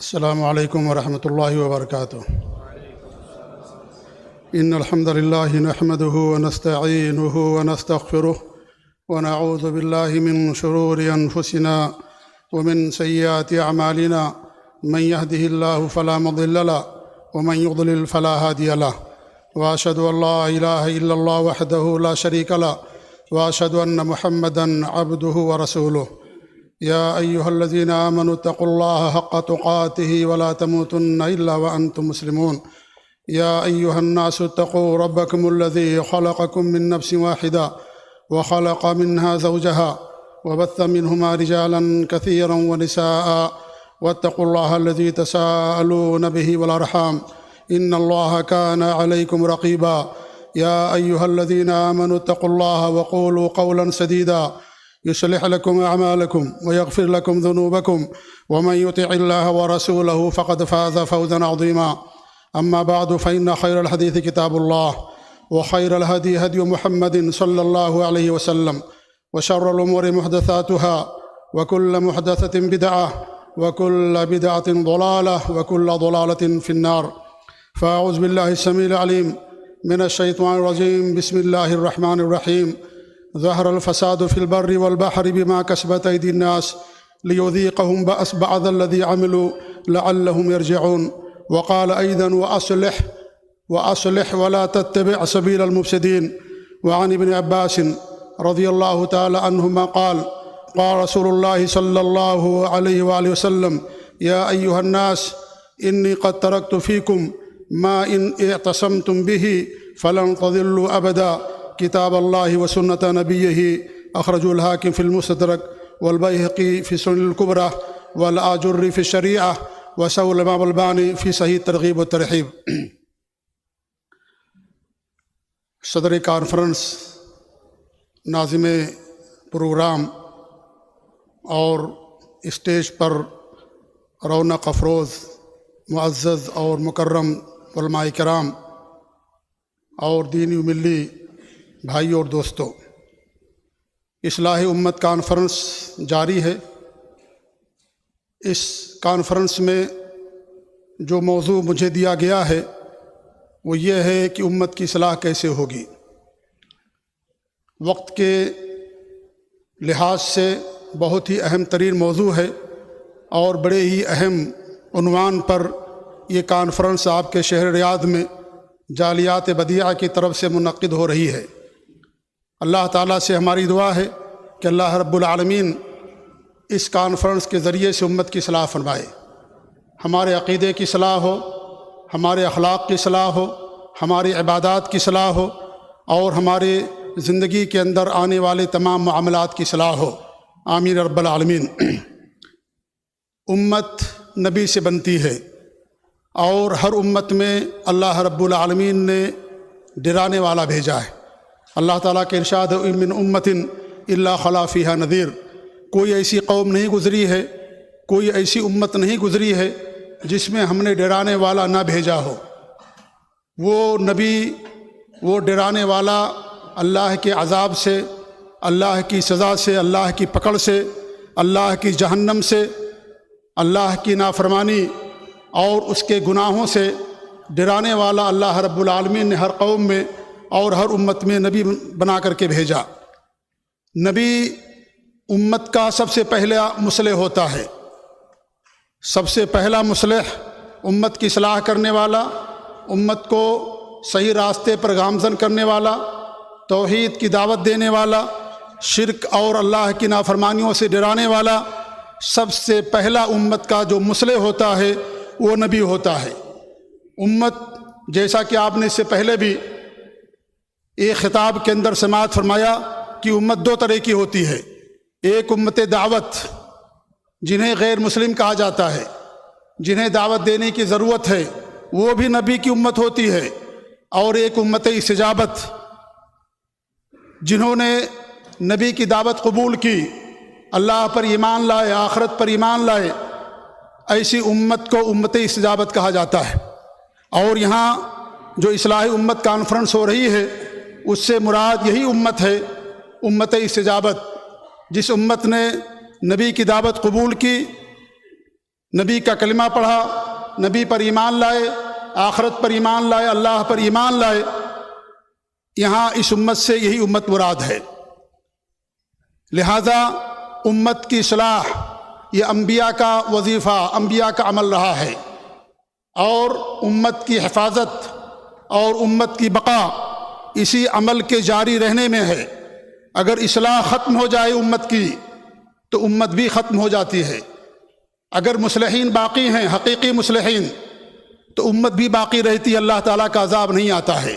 السلام علیکم ورحمۃ اللہ وبرکاتہ۔ ان الحمد للہ نحمده ونستعینه ونستغفره ونعوذ باللہ من شرور انفسنا ومن سیئات اعمالنا من يهده اللہ فلا مضل له ومن يضلل فلا هادي له واشهد ان لا الہ الا اللہ وحدہ لا شریک له واشهد ان محمدا عبدہ ورسولہ۔ یا ایہا الذین آمنوا اتقوا اللہ حق تقاته ولا تموتن الا وانتم مسلمون۔ یا ایہا الناس اتقوا ربکم الذی خلقکم من نفس واحدہ وخلق منها زوجها وبث منہما رجالا کثیرا ونساء واتقوا اللہ الذی تساءلون به والارحام ان اللہ کان علیکم رقیبا۔ یا ایہا الذین آمنوا اتقوا اللہ وقولوا قولا سدیدا يصلح لكم أعمالكم ويغفر لكم ذنوبكم ومن يطع الله ورسوله فقد فاز فوزا عظيما. أما بعد فإن خير الحديث كتاب الله وخير الهدي هدي محمد صلى الله عليه وسلم وشر الأمور محدثاتها وكل محدثة بدعة وكل بدعة ضلالة وكل ضلالة في النار. فأعوذ بالله السميع العليم من الشيطان الرجيم. بسم الله الرحمن الرحيم. ظهر الفساد في البر والبحر بما كسبت أيدي الناس ليذيقهم بأس بعض الذي عملوا لعلهم يرجعون. وقال أيضا وأصلح ولا تتبع سبيل المفسدين. وعن ابن عباس رضي الله تعالى عنهما قال رسول الله صلى الله عليه وآله وسلم يا أيها الناس إني قد تركت فيكم ما إن اعتصمتم به فلن تضلوا أبدا کتاب اللہ و سنت نبیہ اخرج الحاکم فی المستدرک والبیہقی فی سنن الکبریٰ والآجری فی الشریعہ وسول امام البانی فی صحیح ترغیب و ترہیب۔ صدر کانفرنس، ناظم پروگرام اور اسٹیج پر رونق افروز معزز اور مکرم علماء کرام اور دینی و ملی بھائی اور دوستو، اصلاح امت کانفرنس جاری ہے۔ اس کانفرنس میں جو موضوع مجھے دیا گیا ہے وہ یہ ہے کہ امت کی اصلاح کیسے ہوگی۔ وقت کے لحاظ سے بہت ہی اہم ترین موضوع ہے اور بڑے ہی اہم عنوان پر یہ کانفرنس آپ کے شہر ریاض میں جالیات بدیعہ کی طرف سے منعقد ہو رہی ہے۔ اللہ تعالیٰ سے ہماری دعا ہے کہ اللہ رب العالمین اس کانفرنس کے ذریعے سے امت کی اصلاح فرمائے، ہمارے عقیدے کی اصلاح ہو، ہمارے اخلاق کی اصلاح ہو، ہماری عبادات کی اصلاح ہو اور ہمارے زندگی کے اندر آنے والے تمام معاملات کی اصلاح ہو، آمین رب العالمین۔ امت نبی سے بنتی ہے اور ہر امت میں اللہ رب العالمین نے ڈرانے والا بھیجا ہے۔ اللہ تعالیٰ کے ارشاد ہے من امت الا خلا فیہا نذیر، کوئی ایسی قوم نہیں گزری ہے، کوئی ایسی امت نہیں گزری ہے جس میں ہم نے ڈرانے والا نہ بھیجا ہو۔ وہ نبی، وہ ڈرانے والا اللہ کے عذاب سے، اللہ کی سزا سے، اللہ کی پکڑ سے، اللہ کی جہنم سے، اللہ کی نافرمانی اور اس کے گناہوں سے ڈرانے والا اللہ رب العالمین نے ہر قوم میں اور ہر امت میں نبی بنا کر کے بھیجا۔ نبی امت کا سب سے پہلا مصلح ہوتا ہے، سب سے پہلا مصلح، امت کی اصلاح کرنے والا، امت کو صحیح راستے پر گامزن کرنے والا، توحید کی دعوت دینے والا، شرک اور اللہ کی نافرمانیوں سے ڈرانے والا، سب سے پہلا امت کا جو مصلح ہوتا ہے وہ نبی ہوتا ہے۔ امت، جیسا کہ آپ نے اس سے پہلے بھی ایک خطاب کے اندر سماعت فرمایا کہ امت دو طرح کی ہوتی ہے، ایک امت دعوت جنہیں غیر مسلم کہا جاتا ہے، جنہیں دعوت دینے کی ضرورت ہے، وہ بھی نبی کی امت ہوتی ہے، اور ایک امت استجابت جنہوں نے نبی کی دعوت قبول کی، اللہ پر ایمان لائے، آخرت پر ایمان لائے، ایسی امت کو امت استجابت کہا جاتا ہے۔ اور یہاں جو اصلاح امت کانفرنس ہو رہی ہے اس سے مراد یہی امت ہے، امت استجابت، جس امت نے نبی کی دعوت قبول کی، نبی کا کلمہ پڑھا، نبی پر ایمان لائے، آخرت پر ایمان لائے، اللہ پر ایمان لائے، یہاں اس امت سے یہی امت مراد ہے۔ لہذا امت کی اصلاح یہ انبیاء کا وظیفہ، انبیاء کا عمل رہا ہے، اور امت کی حفاظت اور امت کی بقا اسی عمل کے جاری رہنے میں ہے۔ اگر اصلاح ختم ہو جائے امت کی تو امت بھی ختم ہو جاتی ہے۔ اگر مصلحین باقی ہیں، حقیقی مصلحین، تو امت بھی باقی رہتی ہے، اللہ تعالیٰ کا عذاب نہیں آتا ہے۔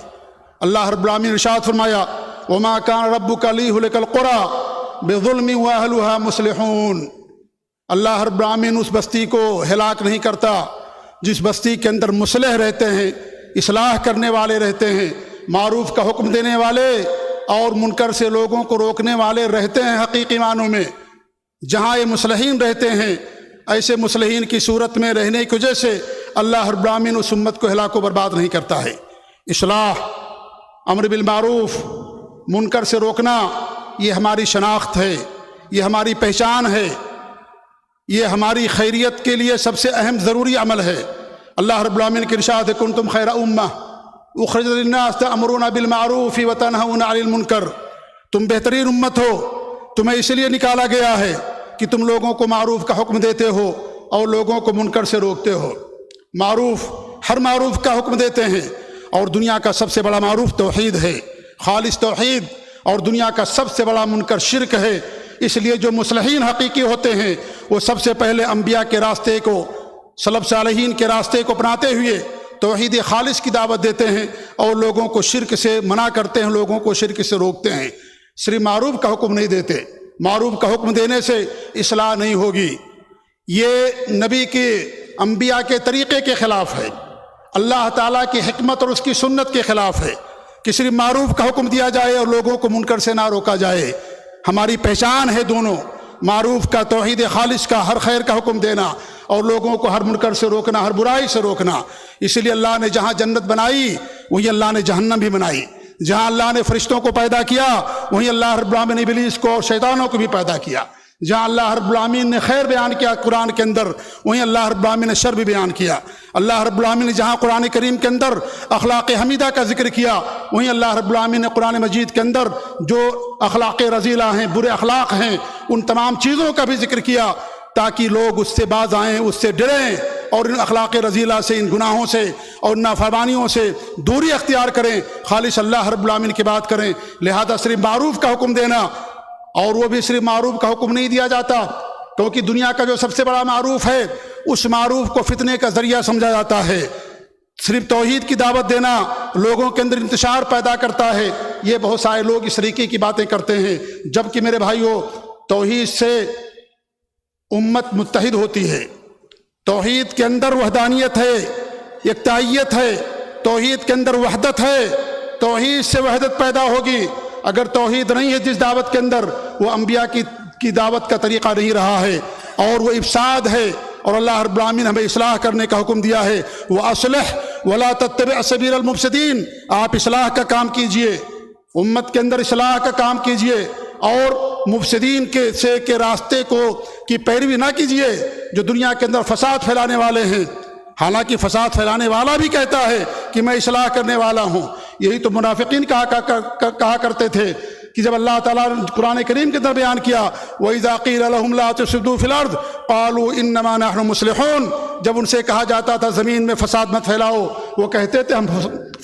اللہ رب العالمین نے ارشاد فرمایا وَمَا كَانَ رَبُّكَ لِيُهْلِكَ الْقُرَىٰ بِظُلْمٍ وَأَهْلُهَا مُصْلِحُونَ۔ اللہ رب العالمین اس بستی کو ہلاک نہیں کرتا جس بستی کے اندر مصلح رہتے ہیں، اصلاح کرنے والے رہتے ہیں، معروف کا حکم دینے والے اور منکر سے لوگوں کو روکنے والے رہتے ہیں۔ حقیقی معنوں میں جہاں یہ مصلحین رہتے ہیں، ایسے مصلحین کی صورت میں رہنے کی وجہ سے اللہ رب العالمین اس امت کو ہلاک و برباد نہیں کرتا ہے۔ اصلاح، امر بالمعروف، منکر سے روکنا، یہ ہماری شناخت ہے، یہ ہماری پہچان ہے، یہ ہماری خیریت کے لیے سب سے اہم ضروری عمل ہے۔ اللہ رب العالمین کی ارشاد ہے کنتم خیر امہ اخرجت للناس تأمرون بالمعروف وتنہون عن المنکر۔ تم بہترین امت ہو، تمہیں اس لیے نکالا گیا ہے کہ تم لوگوں کو معروف کا حکم دیتے ہو اور لوگوں کو منکر سے روکتے ہو۔ معروف، ہر معروف کا حکم دیتے ہیں، اور دنیا کا سب سے بڑا معروف توحید ہے، خالص توحید، اور دنیا کا سب سے بڑا منکر شرک ہے۔ اس لیے جو مصلحین حقیقی ہوتے ہیں وہ سب سے پہلے انبیاء کے راستے کو، سلف صالحین کے راستے کو اپناتے ہوئے توحید خالص کی دعوت دیتے ہیں اور لوگوں کو شرک سے منع کرتے ہیں، لوگوں کو شرک سے روکتے ہیں۔ صرف معروف کا حکم نہیں دیتے، معروف کا حکم دینے سے اصلاح نہیں ہوگی، یہ نبی کے، انبیاء کے طریقے کے خلاف ہے، اللہ تعالیٰ کی حکمت اور اس کی سنت کے خلاف ہے کہ صرف معروف کا حکم دیا جائے اور لوگوں کو منکر سے نہ روکا جائے۔ ہماری پہچان ہے دونوں، معروف کا، توحید خالص کا، ہر خیر کا حکم دینا اور لوگوں کو ہر منکر سے روکنا، ہر برائی سے روکنا۔ اس لیے اللہ نے جہاں جنت بنائی وہیں اللہ نے جہنم بھی بنائی، جہاں اللہ نے فرشتوں کو پیدا کیا وہیں اللہ رب العالمین نے ابلیس کو اور شیطانوں کو بھی پیدا کیا، جہاں اللہ رب العالمین نے خیر بیان کیا قرآن کے اندر وہیں اللہ رب العالمین نے شر بھی بیان کیا۔ اللہ رب العالمین نے جہاں قرآن کریم کے اندر اخلاق حمیدہ کا ذکر کیا وہیں اللہ رب العالمین نے قرآن مجید کے اندر جو اخلاق رذیلہ ہیں، برے اخلاق ہیں، ان تمام چیزوں کا بھی ذکر کیا تاکہ لوگ اس سے باز آئیں، اس سے ڈریں اور ان اخلاق رذیلہ سے، ان گناہوں سے اور نافرمانیوں سے دوری اختیار کریں، خالص اللہ رب العالمین کی بات کریں۔ لہذا صرف معروف کا حکم دینا، اور وہ بھی صرف معروف کا حکم نہیں دیا جاتا کیونکہ دنیا کا جو سب سے بڑا معروف ہے اس معروف کو فتنے کا ذریعہ سمجھا جاتا ہے۔ صرف توحید کی دعوت دینا لوگوں کے اندر انتشار پیدا کرتا ہے، یہ بہت سارے لوگ اس طریقے کی باتیں کرتے ہیں، جبکہ میرے بھائیوں توحید سے امت متحد ہوتی ہے، توحید کے اندر وحدانیت ہے، یکتائیت ہے، توحید کے اندر وحدت ہے، توحید سے وحدت پیدا ہوگی۔ اگر توحید نہیں ہے جس دعوت کے اندر، وہ انبیاء کی دعوت کا طریقہ نہیں رہا ہے اور وہ افساد ہے، اور اللہ رب العالمین نے ہمیں اصلاح کرنے کا حکم دیا ہے وَأَصْلِحْ وَلَا تَتَّبِعْ سَبِيلَ الْمُفْسِدِينَ۔ آپ اصلاح کا کام کیجئے، امت کے اندر اصلاح کا کام کیجئے اور مفسدین کے راستے کی پیروی نہ کیجئے جو دنیا کے اندر فساد پھیلانے والے ہیں۔ حالانکہ فساد پھیلانے والا بھی کہتا ہے کہ میں اصلاح کرنے والا ہوں، یہی تو منافقین کہا کرتے تھے کہ جب اللہ تعالیٰ نے قرآن کریم کے اندر بیان کیا وَإِذَا قِيلَ لَهُمْ لَا تُفْسِدُوا فِي الْأَرْضِ قَالُوا إِنَّمَا نَحْنُ مُصْلِحُونَ، جب ان سے کہا جاتا تھا زمین میں فساد مت پھیلاؤ، وہ کہتے تھے ہم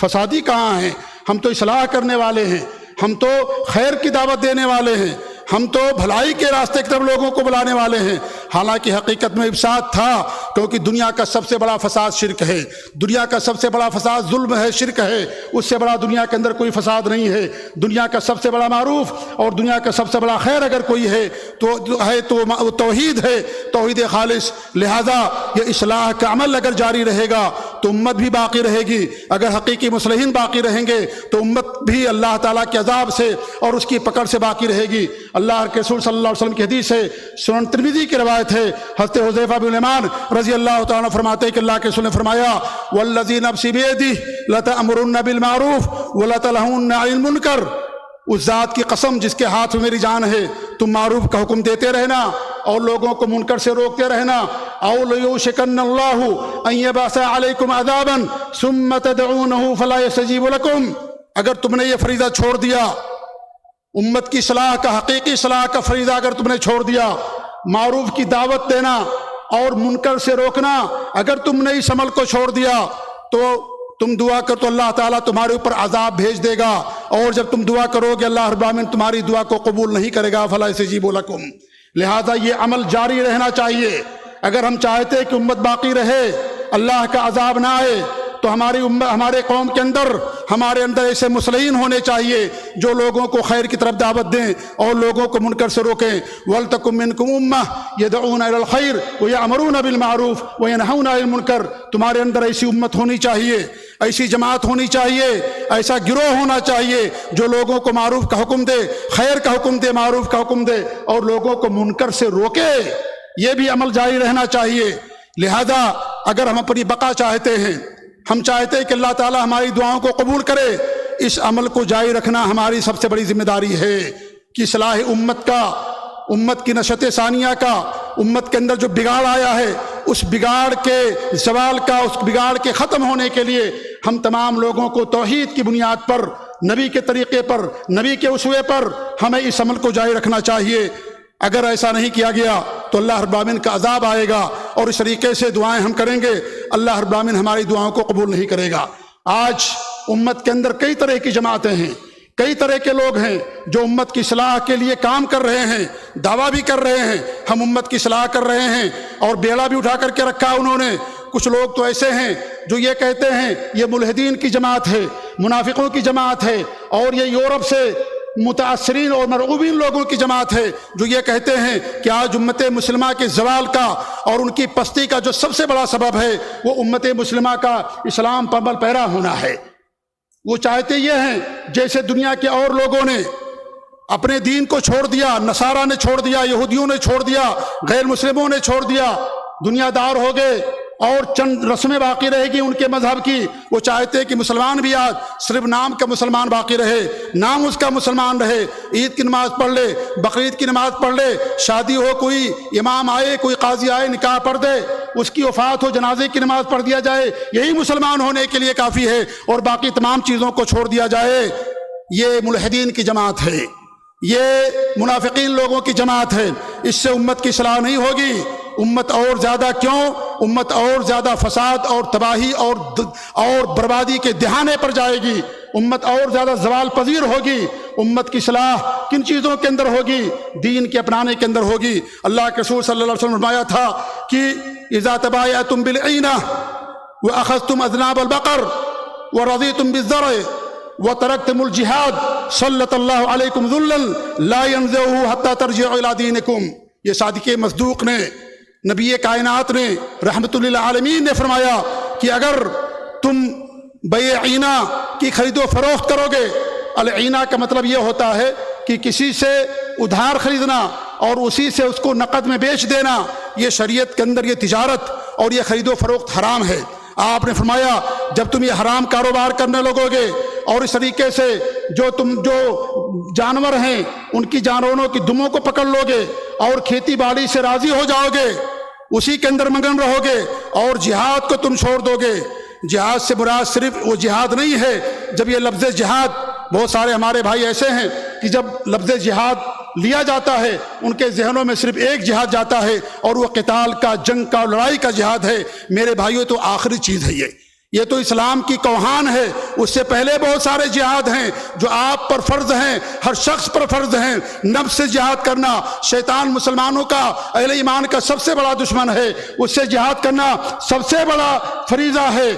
فسادی کہاں ہیں، ہم تو اصلاح کرنے والے ہیں، ہم تو خیر کی دعوت دینے والے ہیں، ہم تو بھلائی کے راستے کی طرف لوگوں کو بلانے والے ہیں۔ حالانکہ حقیقت میں افساد تھا، کیونکہ دنیا کا سب سے بڑا فساد شرک ہے، دنیا کا سب سے بڑا فساد ظلم ہے، شرک ہے، اس سے بڑا دنیا کے اندر کوئی فساد نہیں ہے۔ دنیا کا سب سے بڑا معروف اور دنیا کا سب سے بڑا خیر اگر کوئی ہے تو وہ توحید ہے، توحید خالص۔ لہذا یہ اصلاح کا عمل اگر جاری رہے گا تو امت بھی باقی رہے گی، اگر حقیقی مصلحین باقی رہیں گے تو امت بھی اللہ تعالیٰ کے عذاب سے اور اس کی پکڑ سے باقی رہے گی۔ اللہ کے رسول صلی اللہ علیہ وسلم کی حدیث ہے، سنن ترمذی کی روایت ہے، حضرت حذیفہ بن الیمان رضی اللہ تعالیٰ عنہ فرماتے ہیں کہ اللہ کے رسول نے فرمایا والذی نفسی بیدہ لتأمرن بالمعروف ولتنہون عن المنکر، اس ذات کی قسم جس کے ہاتھ میں میری جان ہے، تم معروف کا حکم دیتے رہنا اور لوگوں کو منکر سے روکتے رہنا. او لیوشکن اللہ ان یبعث علیکم عذابا ثم تدعونہ فلا یستجیب لکم. اگر تم نے یہ فریضہ چھوڑ دیا، امت کی اصلاح کا، حقیقی اصلاح کا فریضہ اگر تم نے چھوڑ دیا، معروف کی دعوت دینا اور منکر سے روکنا، اگر تم نے اس عمل کو چھوڑ دیا تو تم دعا کر تو اللہ تعالیٰ تمہارے اوپر عذاب بھیج دے گا، اور جب تم دعا کرو گے اللہ رب العالمین تمہاری دعا کو قبول نہیں کرے گا. فلا یستجیب لکم. لہذا یہ عمل جاری رہنا چاہیے. اگر ہم چاہتے کہ امت باقی رہے، اللہ کا عذاب نہ آئے، تو ہمارے قوم کے اندر، ہمارے اندر ایسے مصلحین ہونے چاہیے جو لوگوں کو خیر کی طرف دعوت دیں اور لوگوں کو منکر سے روکیں. وَلْتَكُن مِّنكُمْ أُمَّةٌ يَدْعُونَ إِلَى الْخَيْرِ وَيَأْمُرُونَ بِالْمَعْرُوفِ وَيَنْهَوْنَ عَنِ الْمُنكَرِ. تمہارے اندر ایسی امت ہونی چاہیے، ایسی جماعت ہونی چاہیے، ایسا گروہ ہونا چاہیے جو لوگوں کو معروف کا حکم دے، خیر کا حکم دے، معروف کا حکم دے اور لوگوں کو منکر سے روکے. یہ بھی عمل جاری رہنا چاہیے. لہذا اگر ہم اپنی بقا چاہتے ہیں، ہم چاہتے ہیں کہ اللہ تعالی ہماری دعاؤں کو قبول کرے، اس عمل کو جاری رکھنا ہماری سب سے بڑی ذمہ داری ہے کہ اصلاح امت کا، امت کی نشت ثانیہ کا، امت کے اندر جو بگاڑ آیا ہے اس بگاڑ کے زوال کا، اس بگاڑ کے ختم ہونے کے لیے ہم تمام لوگوں کو توحید کی بنیاد پر، نبی کے طریقے پر، نبی کے اسوے پر ہمیں اس عمل کو جاری رکھنا چاہیے. اگر ایسا نہیں کیا گیا تو اللہ رب العالمین کا عذاب آئے گا، اور اس طریقے سے دعائیں ہم کریں گے اللہ رب العالمین ہماری دعاؤں کو قبول نہیں کرے گا. آج امت کے اندر کئی طرح کی جماعتیں ہیں، کئی طرح کے لوگ ہیں جو امت کی اصلاح کے لیے کام کر رہے ہیں، دعویٰ بھی کر رہے ہیں ہم امت کی اصلاح کر رہے ہیں، اور بیڑا بھی اٹھا کر کے رکھا انہوں نے. کچھ لوگ تو ایسے ہیں جو یہ کہتے ہیں یہ ملحدین کی جماعت ہے، منافقوں کی جماعت ہے، اور یہ یورپ سے متاثرین اور مرعوبین لوگوں کی جماعت ہے جو یہ کہتے ہیں کہ آج امت مسلمہ کے زوال کا اور ان کی پستی کا جو سب سے بڑا سبب ہے وہ امت مسلمہ کا اسلام پر عمل پیرا ہونا ہے. وہ چاہتے یہ ہیں جیسے دنیا کے اور لوگوں نے اپنے دین کو چھوڑ دیا، نصارہ نے چھوڑ دیا، یہودیوں نے چھوڑ دیا، غیر مسلموں نے چھوڑ دیا، دنیا دار ہو گئے اور چند رسمیں باقی رہے گی ان کے مذہب کی. وہ چاہتے کہ مسلمان بھی آج صرف نام کا مسلمان باقی رہے، نام اس کا مسلمان رہے، عید کی نماز پڑھ لے، بقرعید کی نماز پڑھ لے، شادی ہو کوئی امام آئے، کوئی قاضی آئے نکاح پڑھ دے، اس کی وفات ہو جنازے کی نماز پڑھ دیا جائے، یہی مسلمان ہونے کے لیے کافی ہے، اور باقی تمام چیزوں کو چھوڑ دیا جائے. یہ ملحدین کی جماعت ہے، یہ منافقین لوگوں کی جماعت ہے. اس سے امت کی اصلاح نہیں ہوگی. امت اور زیادہ کیوں، امت اور زیادہ فساد اور تباہی اور بربادی کے دہانے پر جائے گی. امت اور زیادہ زوال پذیر ہوگی. امت کی اصلاح کن چیزوں کے اندر ہوگی؟ دین کے اپنانے کے اندر ہوگی. اللہ کے رسول صلی اللہ علیہ وسلم نے فرمایا تھا کہ اذا تبایعتم بالعینہ واخذتم اذناب البقر ورضیتم بالزرع وترکتم الجہاد سلط اللہ علیکم ذلا لا ينزعه حتى ترجعوا الى دینکم. یہ صادق مصدوق نے، نبی کائنات نے، رحمت للعالمین نے فرمایا کہ اگر تم بیع عینہ کی خرید و فروخت کرو گے، العینہ کا مطلب یہ ہوتا ہے کہ کسی سے ادھار خریدنا اور اسی سے اس کو نقد میں بیچ دینا، یہ شریعت کے اندر یہ تجارت اور یہ خرید و فروخت حرام ہے. آپ نے فرمایا جب تم یہ حرام کاروبار کرنے لگو گے اور اس طریقے سے جو جانور ہیں ان کی جانوروں کی دموں کو پکڑ لو گے اور کھیتی باڑی سے راضی ہو جاؤ گے، اسی کے اندر مگن رہو گے اور جہاد کو تم چھوڑ دو گے. جہاد سے مراد صرف وہ جہاد نہیں ہے. جب یہ لفظ جہاد، بہت سارے ہمارے بھائی ایسے ہیں کہ جب لفظ جہاد لیا جاتا ہے ان کے ذہنوں میں صرف ایک جہاد جاتا ہے اور وہ قتال کا، جنگ کا، لڑائی کا جہاد ہے. میرے بھائیوں تو آخری چیز ہے یہ تو اسلام کی کوہان ہے. اس سے پہلے بہت سارے جہاد ہیں جو آپ پر فرض ہیں، ہر شخص پر فرض ہیں. نفس سے جہاد کرنا، شیطان مسلمانوں کا، اہل ایمان کا سب سے بڑا دشمن ہے، اس سے جہاد کرنا سب سے بڑا فریضہ ہے.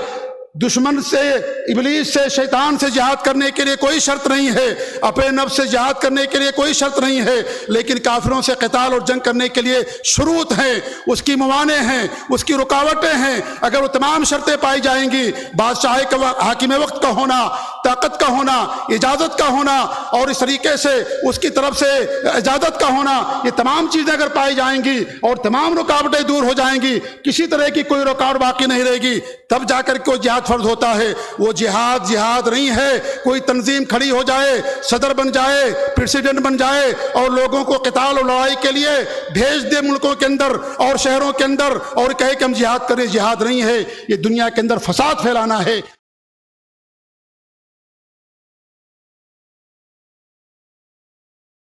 دشمن سے، ابلیس سے، شیطان سے جہاد کرنے کے لیے کوئی شرط نہیں ہے، اپنے نفس سے جہاد کرنے کے لیے کوئی شرط نہیں ہے، لیکن کافروں سے قتال اور جنگ کرنے کے لیے شروط ہیں، اس کی موانع ہیں، اس کی رکاوٹیں ہیں. اگر وہ تمام شرطیں پائی جائیں گی، بادشاہ کا، حاکم وقت کا ہونا، طاقت کا ہونا، اجازت کا ہونا اور اس طریقے سے اس کی طرف سے اجازت کا ہونا، یہ تمام چیزیں اگر پائی جائیں گی اور تمام رکاوٹیں دور ہو جائیں گی، کسی طرح کی کوئی رکاوٹ باقی نہیں رہے گی، تب جا کر کے وہ جہاد جہاد فرض ہوتا ہے وہ جہاد نہیں ہے کوئی تنظیم کھڑی ہو جائے، صدر بن جائے، پریزیڈنٹ بن جائے اور لوگوں کو قتال اور لڑائی کے لیے بھیج دے ملکوں کے اندر اور شہروں کے اندر اور کہے کہ ہم جہاد کریں۔ جہاد نہیں ہے، یہ دنیا کے اندر فساد پھیلانا ہے۔